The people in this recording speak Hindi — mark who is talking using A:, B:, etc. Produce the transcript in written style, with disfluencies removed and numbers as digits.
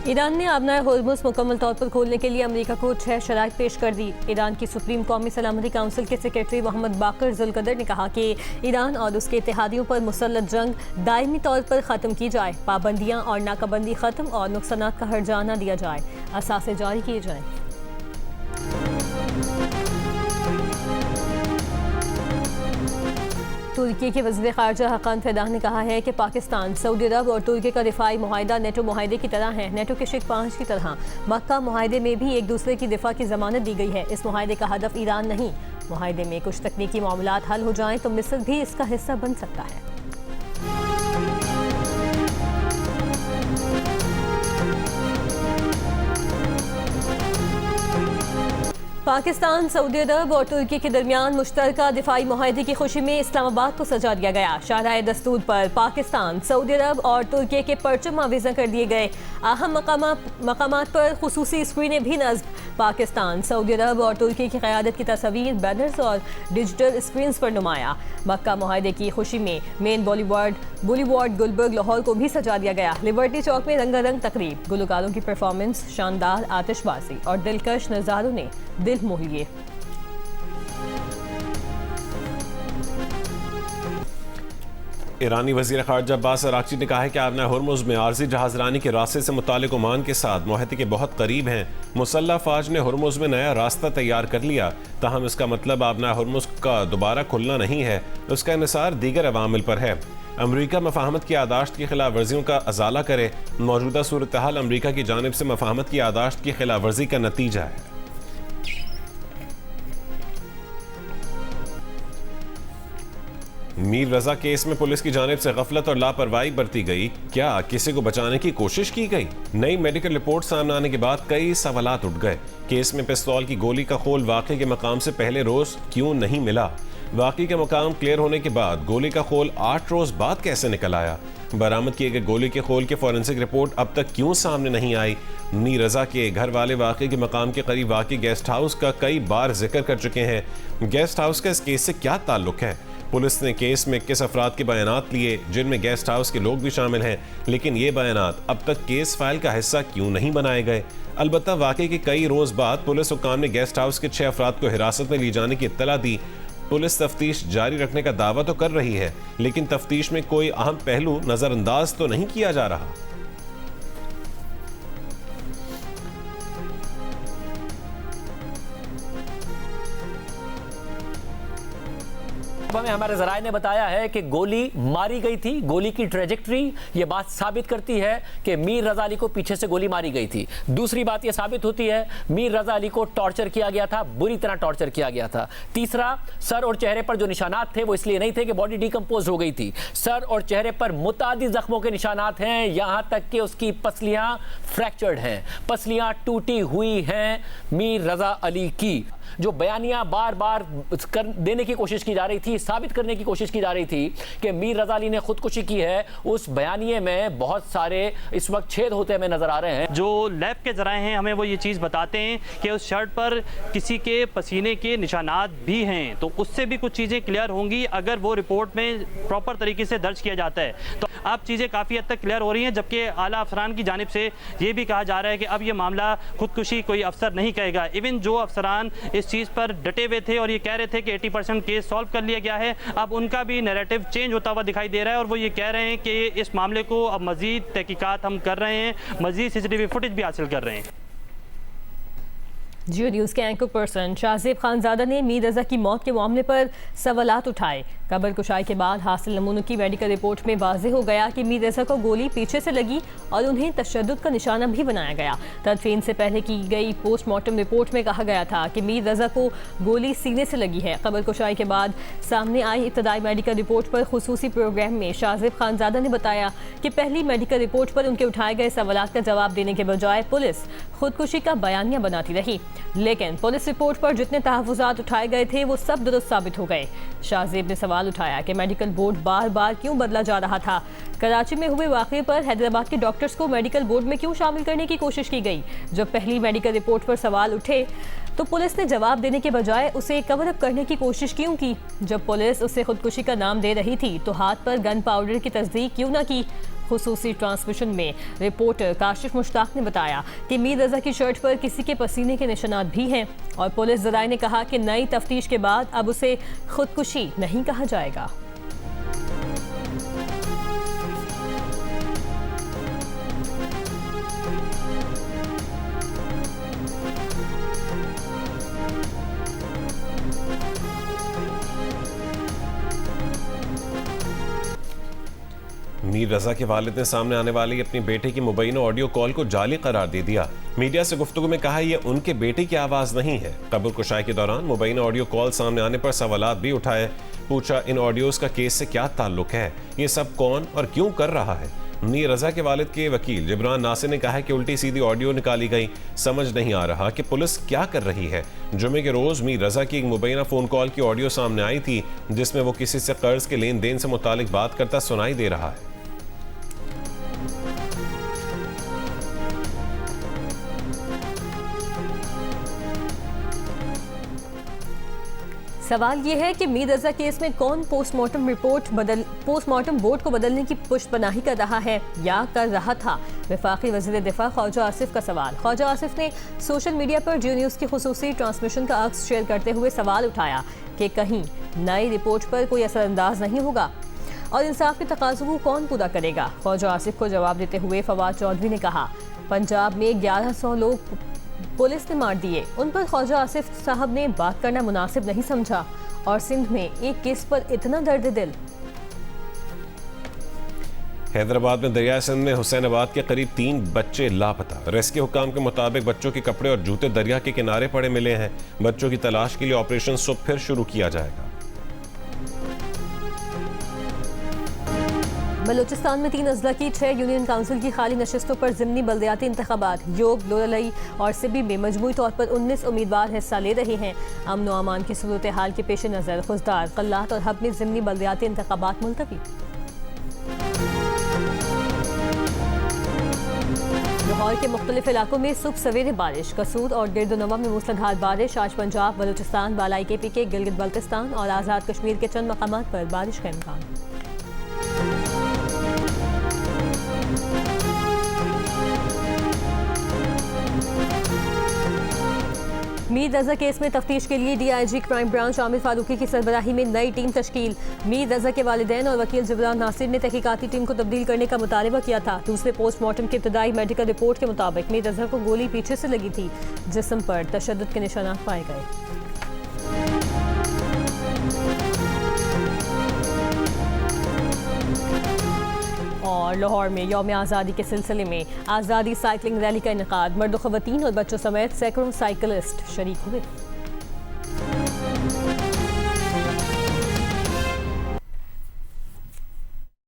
A: ईरान ने आबनाए होर्मुज़ मुकम्मल तौर पर खोलने के लिए अमेरिका को 6 शराइत पेश कर दी। ईरान की सुप्रीम कौमी सलामती काउंसिल के सेक्रेटरी मोहम्मद बाकर जुल्कदर ने कहा कि ईरान और उसके इत्तेहादियों पर मुसल्लत जंग दायमी तौर पर ख़त्म की जाए, पाबंदियाँ और नाकाबंदी ख़त्म और नुकसानात का हर्जाना दिया जाए, असासे जारी किए जाएँ। तुर्की के वज़ीर ख़ारजा हक़ान फ़िदाह ने कहा है कि पाकिस्तान, सऊदी अरब और तुर्की का दिफाई मुआहिदा नेटो मुआहिदे की तरह है। नेटो के शिक 5 की तरह मक्का मुआहिदे में भी एक दूसरे की दिफा की ज़मानत दी गई है। इस मुआहिदे का हदफ ईरान नहीं। मुआहिदे में कुछ तकनीकी मामलात हल हो जाएं तो मिस्र भी इसका हिस्सा बन सकता है। पाकिस्तान, सऊदी अरब और तुर्की के दरमियान मुश्तरका दिफाई मुआहिदे की खुशी में इस्लामाबाद को सजा दिया गया। शाहराह दस्तूर पर पाकिस्तान, सऊदी अरब और तुर्की के परचम आवीज़ा कर दिए गए। अहम मकामात पर खुसूसी स्क्रीनें भी नस्ब। पाकिस्तान, सऊदी अरब और तुर्की की क़यादत की तस्वीर, बैनर्स और डिजिटल स्क्रीन पर नुमाया। मक्का मुआहिदे की खुशी में मेन बुलीवार्ड गुलबर्ग लाहौर को भी सजा दिया गया। लिबर्टी चौक में रंगारंग तकरीब, गुलकारों की परफॉर्मेंस, शानदार आतिशबाजी और दिलकश नज़ारों ने दिल मोह लिए।
B: ईरानी वज़ीर ख़ारजा अब्बास अराग़ची ने कहा है कि आबनाए होर्मुज़ में आर्ज़ी जहाज़रानी के रास्ते से मुताल्लिक़ ओमान के साथ मुआहिदे के बहुत करीब हैं। मुसल्लह फ़ौज ने होर्मुज़ में नया रास्ता तैयार कर लिया, ताहम इसका मतलब आबनाए होर्मुज़ का दोबारा खुलना नहीं है। उसका इन्हिसार दीगर अवामिल पर है। अमरीका मफाहमत की यादाश्त की खिलाफ वर्जियों का अजाला करे। मौजूदा सूरत हाल अमरीका की जानिब से मफाहमत की यादाश्त की खिलाफ वर्जी का नतीजा है। मीर रजा केस में पुलिस की जानिब से गफलत और लापरवाही बरती गई। क्या किसी को बचाने की कोशिश की गई? नई मेडिकल रिपोर्ट सामने आने के बाद कई सवालात उठ गए। केस में पिस्तौल की गोली का खोल वाकई के मकाम से पहले रोज क्यों नहीं मिला? वाकई के मकाम क्लियर होने के बाद गोली का खोल 8 रोज बाद कैसे निकल आया? बरामद किए गए गोली के खोल के फॉरेंसिक रिपोर्ट अब तक क्यों सामने नहीं आई? मीर रजा के घर वाले वाकई के मकाम के करीब वाकई गेस्ट हाउस का कई बार जिक्र कर चुके हैं। गेस्ट हाउस का इस केस से क्या ताल्लुक है? पुलिस ने केस में 21 अफराद के बयानात लिए, जिनमें गेस्ट हाउस के लोग भी शामिल हैं, लेकिन ये बयानात अब तक केस फाइल का हिस्सा क्यों नहीं बनाए गए? अलबत्ता वाकई के कई रोज बाद पुलिस हुक्काम ने गेस्ट हाउस के 6 अफराद को हिरासत में ली जाने की इत्तला दी। पुलिस तफ्तीश जारी रखने का दावा तो कर रही है, लेकिन तफ्तीश में कोई अहम पहलू नजरअंदाज तो नहीं किया जा रहा।
C: हमें हमारे ज़राए ने बताया है कि गोली मारी गई थी। गोली की ट्रेजेक्ट्री ये बात साबित करती है कि मीर रजा अली को पीछे से गोली मारी गई थी। दूसरी बात ये साबित होती है मीर रजा अली को टॉर्चर किया गया था, बुरी तरह टॉर्चर किया गया था। तीसरा, सर और चेहरे पर जो निशानात थे वो इसलिए नहीं थे कि बॉडी डिकम्पोज हो गई थी। सर और चेहरे पर मुतादिद जख्मों के निशानात हैं, यहां तक कि उसकी पसलियां फ्रैक्चर्ड हैं, पसलियां टूटी हुई हैं मीर रजा अली की। जो बयानियां बार बार देने की कोशिश की जा रही थी, साबित करने की कोशिश की जा रही थी कि मीर रजा अली ने खुदकुशी की है, उस बयानिए में बहुत सारे इस वक्त छेद होते हमें नजर आ रहे हैं।
D: जो लैब के जराए हैं हमें वो ये चीज़ बताते हैं कि उस शर्ट पर किसी के पसीने के निशानात भी हैं, तो उससे भी कुछ चीज़ें क्लियर होंगी अगर वो रिपोर्ट में प्रॉपर तरीके से दर्ज किया जाता है। तो अब चीज़ें काफ़ी हद तक क्लियर हो रही हैं, जबकि आला अफसरान की जानिब से ये भी कहा जा रहा है कि अब ये मामला खुदकुशी कोई अफसर नहीं कहेगा। इवन जो अफसरान इस चीज़ पर डटे हुए थे और ये कह रहे थे कि 80% केस सॉल्व कर लिया गया है, अब उनका भी नैरेटिव चेंज होता हुआ दिखाई दे रहा है और वो ये कह रहे हैं कि इस मामले को अब मज़ीद तहकीकात हम कर रहे हैं, मज़ीद CCTV फुटेज भी हासिल कर रहे हैं।
A: जियो न्यूज़ के एंकर पर्सन शाहजेब खानजादा ने मीर रजा की मौत के मामले पर सवालात उठाए। कब्र कुशाई के बाद हासिल नमूनों की मेडिकल रिपोर्ट में वाज़ेह हो गया कि मीर रजा को गोली पीछे से लगी और उन्हें तशद्दुद का निशाना भी बनाया गया। तदफीन से पहले की गई पोस्टमार्टम रिपोर्ट में कहा गया था कि मीर रजा को गोली सीने से लगी है। कब्र कुशाई के बाद सामने आई इब्तदाई मेडिकल रिपोर्ट पर खुसूसी प्रोग्राम में शाहजेब खानजादा ने बताया कि पहली मेडिकल रिपोर्ट पर उनके उठाए गए सवालात का जवाब देने के बजाय पुलिस खुदकुशी का बयानिया बनाती रही, लेकिन पुलिस रिपोर्ट पर जितने तहफ़्फ़ुज़ात उठाए गए थे वो सब दुरुस्त साबित हो गए। शाहजेब ने सवाल उठाया कि मेडिकल बोर्ड बार बार क्यों बदला जा रहा था। कराची में हुए वाक़े पर हैदराबाद के डॉक्टर्स को मेडिकल बोर्ड में क्यों शामिल करने की कोशिश की गई। जब पहली मेडिकल रिपोर्ट पर सवाल उठे तो पुलिस ने जवाब देने के बजाय उसे कवर अप करने की कोशिश क्यों की। जब पुलिस उसे खुदकुशी का नाम दे रही थी तो हाथ पर गन पाउडर की तस्दीक क्यों ना की। खुसूसी ट्रांसमिशन में रिपोर्टर काशिफ मुश्ताक ने बताया कि मीर रजा की शर्ट पर किसी के पसीने के निशानात भी हैं और पुलिस ज़राए ने कहा कि नई तफ्तीश के बाद अब उसे खुदकुशी नहीं कहा जाएगा।
B: मीर रजा के वालिद ने सामने आने वाली अपनी बेटे की मुबैना ऑडियो कॉल को जाली करार दे दिया। मीडिया से गुफ्तगू में कहा यह उनके बेटे की आवाज नहीं है। कब्र कुशाई के दौरान मुबैना ऑडियो कॉल सामने आने पर सवालात भी उठाए। पूछा इन ऑडियोज का केस से क्या ताल्लुक है, ये सब कौन और क्यों कर रहा है। मीर रजा के वालिद के वकील जिब्रान नासिर ने कहा है कि उल्टी सीधी ऑडियो निकाली गई, समझ नहीं आ रहा कि पुलिस क्या कर रही है। जुमे के रोज मीर रजा की एक मुबैना फोन कॉल की ऑडियो सामने आई थी जिसमें वो किसी से कर्ज के लेन देन से मुतालिक बात करता सुनाई दे रहा है।
A: सवाल ये है कि मीर रजा केस में कौन पोस्टमार्टम बोर्ड को बदलने की पुष्टपनाही कर रहा है या कर रहा था। वफाकी वज़ीर दिफा ख्वाजा आसिफ का सवाल। ख्वाजा आसिफ ने सोशल मीडिया पर जियो न्यूज़ की खुसूसी ट्रांसमिशन का अक्स शेयर करते हुए सवाल उठाया कि कहीं नई रिपोर्ट पर कोई असरअंदाज नहीं होगा और इंसाफ के तकाज़ों को कौन पूरा करेगा। ख्वाजा आसिफ को जवाब देते हुए फवाद चौधरी ने कहा पंजाब में 1100 लोग पुलिस ने मार दिए, उन पर ख्वाजा आसिफ साहब ने बात करना मुनासिब नहीं समझा और सिंध में एक केस पर इतना दर्द दिल।
B: हैदराबाद में दरिया सिंध में हुसैनाबाद के करीब 3 बच्चे लापता। रेस्क्यू हुकाम के मुताबिक बच्चों के कपड़े और जूते दरिया के किनारे पड़े मिले हैं। बच्चों की तलाश के लिए ऑपरेशन सुबह फिर शुरू किया जाएगा।
A: बलूचिस्तान में 3 अजला की 6 यूनियन काउंसिल की खाली नशस्तों पर ज़िमनी बल्दियाती इंतखाबात योब, लोरलई और सिबी में मजमूई तौर पर 19 उम्मीदवार हिस्सा ले रहे हैं। अमन व अमान की सूरत हाल के पेश नज़र खुजदार, कल्लात और हब में ज़िमनी बल्दियाती इंतखाबात मुलतवी। लाहौर के मुख्तलिफ इलाकों में सुबह सवेरे बारिश, कसूर और गिरदोनवा में मूसलाधार बारिश। आज पंजाब, बलूचिस्तान, बालाई KP के गिलगित बल्तिस्तान और आज़ाद कश्मीर के चंद मकामात पर बारिश का इम्कान। मीर रजा केस में तफ्तीश के लिए DIG crime branch Aamir Farooqui की सरबराही में नई टीम तश्कील। मीर रजा के वालिदैन और वकील जिब्रान नासिर ने तहकीकाती टीम को तब्दील करने का मुतालबा किया था। दूसरे पोस्टमार्टम की इब्तदाई मेडिकल रिपोर्ट के मुताबिक मीर रजा को गोली पीछे से लगी थी, जिस्म पर तशद्दुद के निशानात पाए गए। और लाहौर में यौम आज़ादी के सिलसिले में आज़ादी साइकिलिंग रैली का इनेकाद। मर्द व ख़वातीन और बच्चों समेत सैकड़ों साइकिलिस्ट शरीक हुए।